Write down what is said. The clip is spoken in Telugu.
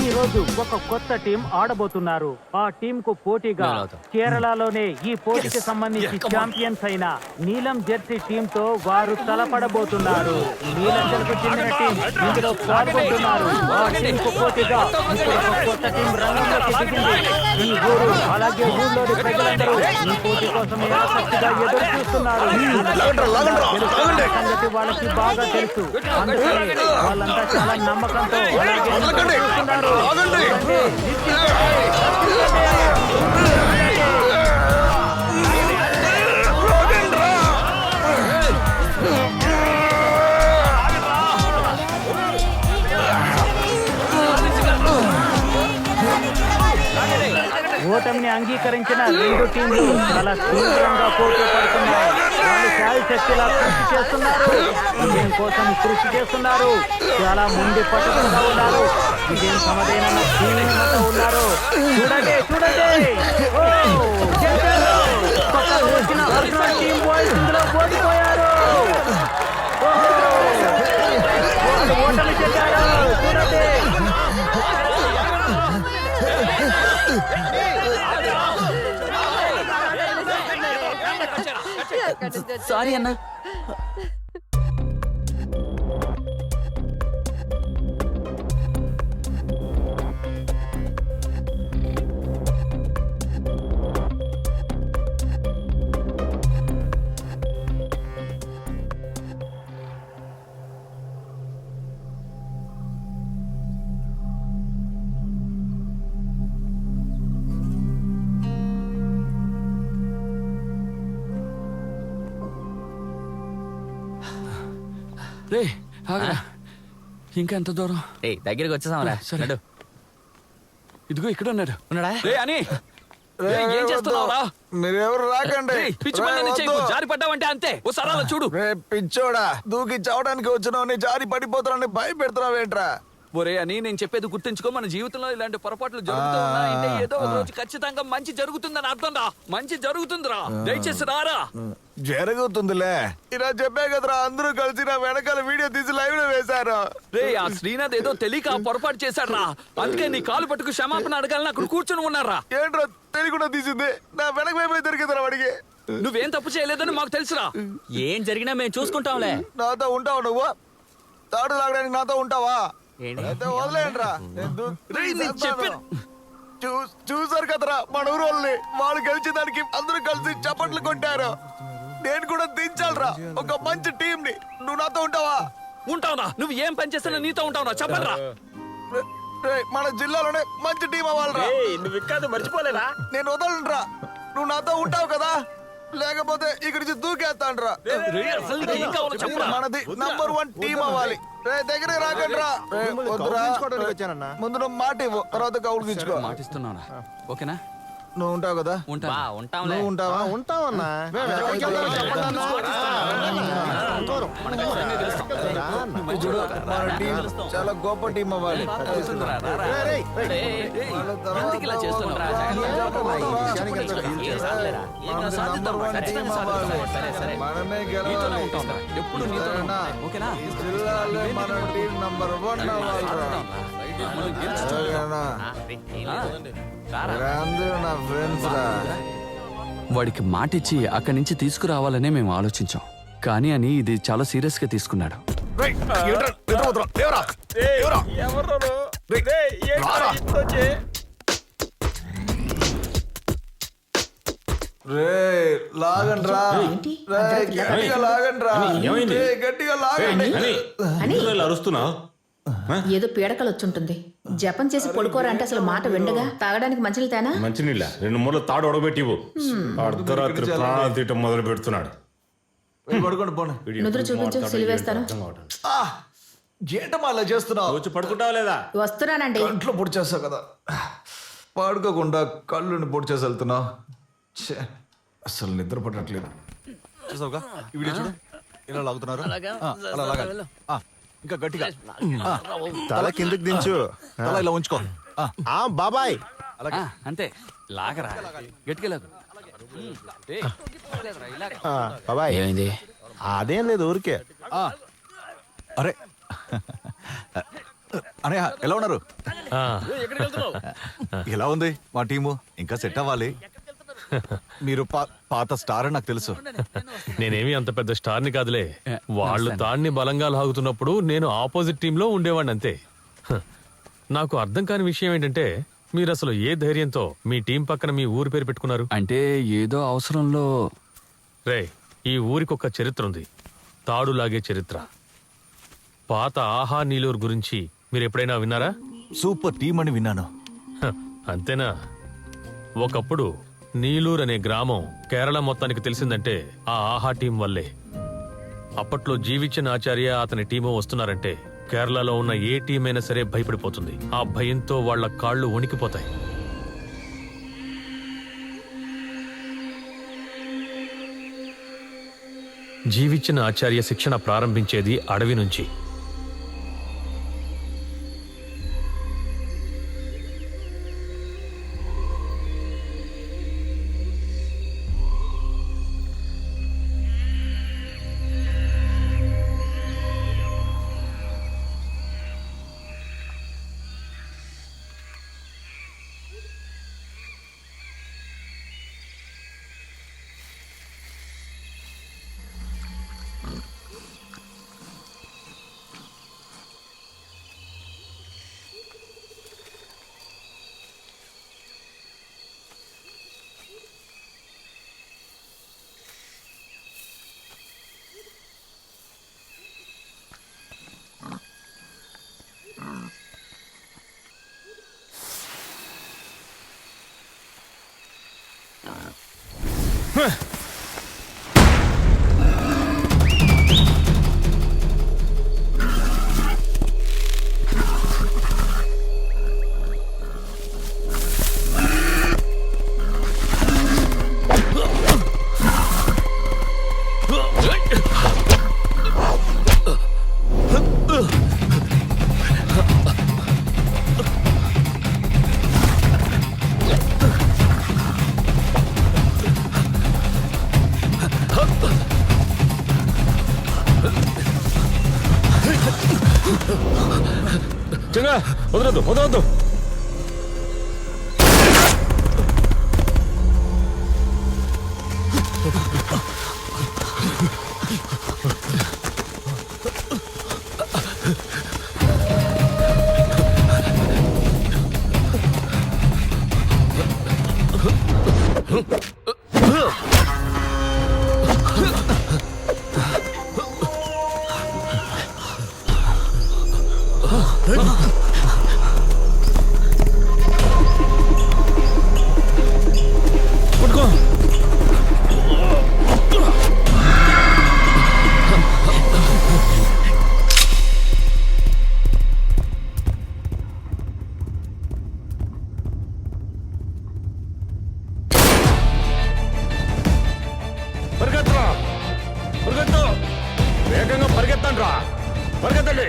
ఈ రోజు ఒక కొత్త టీం ఆడబోతున్నారు. ఆ టీం కు పోటీగా కేరళలోనే ఈ పోటీకి సంబంధించి ఛాంపియన్స్ అయిన నీలం జెర్సీ టీం తో వారు తలపడబోతున్నారు. నీలం జెర్సీ చెందిన టీం ఇందులో పాల్గొంటున్నారు. ఆ టీం కు పోటీగా ఇప్పుడు ఒక కొత్త టీం రంగంలోకి దిగింది. ఈ ఊరు అలాగే ఊర్లోని ప్రజలందరూ ఈ పోటీ కోసం ఆసక్తిగా ఎదురు చూస్తున్నారు. సంగతి వాళ్ళకి బాగా తెలుసు. అందుకని వాళ్ళంతా చాలా నమ్మకంతో చూస్తున్నారు. ఓటమిని అంగీకరించిన రెండు టీంలు చాలా తీవ్రంగా పోటీ పడుతున్నాయి. వాళ్ళు శాయశక్తిలా కృషి చేస్తున్నారు. విజయం కోసం కృషి చేస్తున్నారు. చాలా ముందు పట్టుకుంటూ ఉన్నారు. విజయం సమదైన ధీమతో ఉన్నారు. చూడండి చూడండి, కొత్తగా వచ్చిన ఒరిజినల్ టీం బాయ్స్ ఇందులో ఓడిపోయారు. ఓటమి చెందారు. చూడండి. సారీ అన్నా. రే ఆగరా, ఇంకా ఎంత దూరం? దగ్గరికి వచ్చేసామరా. సరే, ఇదిగో ఇక్కడ ఉన్నాడు. ఉన్నాడా? రే అని ఏం చేస్తున్నావురా? మీరెవరు రాకండి. పిచ్చి పనులన్నీ చేయకు. జారి పడ్డావంటే అంతే. ఓ సరాల చూడు. రే పిచ్చోడా, దూకి చావడానికి వచ్చినావు, జారి పడిపోతానని భయపెడతావేంట్రా? ఒరే అని నేను చెప్పేది గుర్తుంచుకో. మన జీవితంలో ఇలాంటి పొరపాట్లు జరుగుతూ ఉన్నాయంటే ఏదో ఒక రోజు ఖచ్చితంగా మంచి జరుగుతుందని అర్థం రా. మంచి జరుగుతుందిరా. దయచేసి రారా. జరుగుతుందిలే, ఇలా చెప్పే కదరా అందరూ కలిసి నా వెనకాల వీడియో తీసి లైవ్ లో వేశారు. రే ఆ శ్రీనాథ్ ఏదో తెలియక ఆ పొరపాటు చేశాడు రా. అందుకే నీ కాలు పట్టుకు క్షమాపణ అడగాలని అక్కడ కూర్చొని ఉన్నారా. ఏంట్రా తెలియకుండా తీసింది? నా వెనక వైపు దొరికిందిరా వాడికి. నువ్వేం తప్పు చేయలేదని మాకు తెలుసురా. ఏం జరిగినా మేము చూసుకుంటాంలే. నాతో ఉంటావు నువ్వు? తాడు లాగడానికి నాతో ఉంటావా? అయితే వదిలేయండిరా. చూసారు కదరా మన ఊరు వాళ్ళని. వాళ్ళు గెలిచిన దానికి అందరూ కలిసి చప్పట్లు కొట్టారు. నేను కూడా దించాలరా ఒక మంచి టీం ని. నువ్వు నాతో ఉంటావా? ఉంటావునా? నువ్వు ఏం పని చేస్తున్నా నీతో ఉంటావునా? చెప్పరా. మన జిల్లాలోనే మంచి టీం అవ్వాలరా. నువ్వు ఇక్కడ మర్చిపోలేదా? నేను వదలనురా. నువ్వు నాతో ఉంటావు కదా, లేకపోతే ఇక్కడి నుంచి దూకేస్తాండ్రా. మనది నంబర్ 1 టీం అవ్వాలి. దగ్గర రాకండి రా. ముందు నువ్వు మాట ఇవ్వు, తర్వాత కౌలు తీసుకో. మాటిస్తున్నానా? ఓకేనా? నువ్వు ఉంటావు కదా? ఉంటాంలే. నువ్వు ఉంటావా? ఉంటావన్నా. చాలా గొప్ప టీం అవ్వాలి. మనమే గెలవాలి. ఎప్పుడు జిల్లాలో మన టీం నంబర్ 1 అవ్వాలి. వాడికి మాటిచ్చి అక్కడి నుంచి తీసుకురావాలనే మేము ఆలోచించాం. కానీ అని ఇది చాలా సీరియస్ గా తీసుకున్నాడు. లాగండి రా, గట్టిగా లాగండి రా, గట్టిగా లాగండి. అరుస్తున్నా ఏదో పీడకలు వచ్చుంటుంది. జపం చేసి పడుకోరా అంటే అసలు మాట విండగా. తాగడానికి మంచినీళ్ళు తేనా? మంచినీళ్ళ 2 మూరలు తాడు ఒడబెట్టివు. అర్ధరాత్రి ప్రాణాలు తీయటం మొదలు పెడుతున్నాడు. పడుకోండి పోనీ. నుదురు చూపించు, సిలివేస్తాను. ఏంటమ్మా అలా చేస్తున్నావు? వచ్చి పడుకుంటావా లేదా? వస్తున్నానండి. కంట్లో పొడి చేస్తావు కదా, పడుకోకుండా కళ్ళుని పొడి చేసి వెళ్తున్నావు. అసలు నిద్ర పట్టట్లేదు. చూసావుగా ఈ వీడియో చూడు, ఇలా లాగుతున్నారు. అలా లాగాలి. ఇంకా గట్టిగా తల కిందకి దించు, తల ఇలా ఉంచుకో. బాబాయ్ అంతే. లాగరా, గట్టిగా లాగు. బాబాయ్ అదేం లేదు ఊరికే. అరే అనయ్య ఎలా ఉన్నారు? ఆ, ఎలా ఉంది మా టీము? ఇంకా సెట్ అవ్వాలి. మీరు పాత స్టార్ అని నాకు తెలుసు. నేనేమి అంత పెద్ద స్టార్ని కాదులే. వాళ్ళు తాన్ని బలంగా లాగుతున్నప్పుడు నేను ఆపోజిట్ టీంలో ఉండేవాడిని అంతే. హ, నాకు అర్థం కాని విషయం ఏంటంటే మీరు అసలు ఏ ధైర్యంతో మీ టీం పక్కన మీ ఊరి పేరు పెట్టుకున్నారు? అంటే ఏదో అవసరంలో. రే, ఈ ఊరికొక చరిత్ర ఉంది, తాడులాగే చరిత్ర. పాత ఆహా నీలూరు గురించి మీరు ఎప్పుడైనా విన్నారా? సూపర్ టీం అని విన్నాను. హ, అంతేనా? ఒకప్పుడు నీలూరు అనే గ్రామం కేరళ మొత్తానికి తెలిసిందంటే ఆ ఆహా టీం వల్లే. అప్పట్లో జీవించిన ఆచార్య అతని టీము వస్తున్నారంటే కేరళలో ఉన్న ఏ టీం అయినా సరే భయపడిపోతుంది. ఆ భయంతో వాళ్ళ కాళ్ళు వణికిపోతాయి. జీవించిన ఆచార్య శిక్షణ ప్రారంభించేది అడవి నుంచి. చిన్న వదలొద్దు, వదలొద్దు. పరిగెత్తరా, పరిగెత్తు, వేగంగా పరిగెత్తండి రా, పరిగెత్తండి.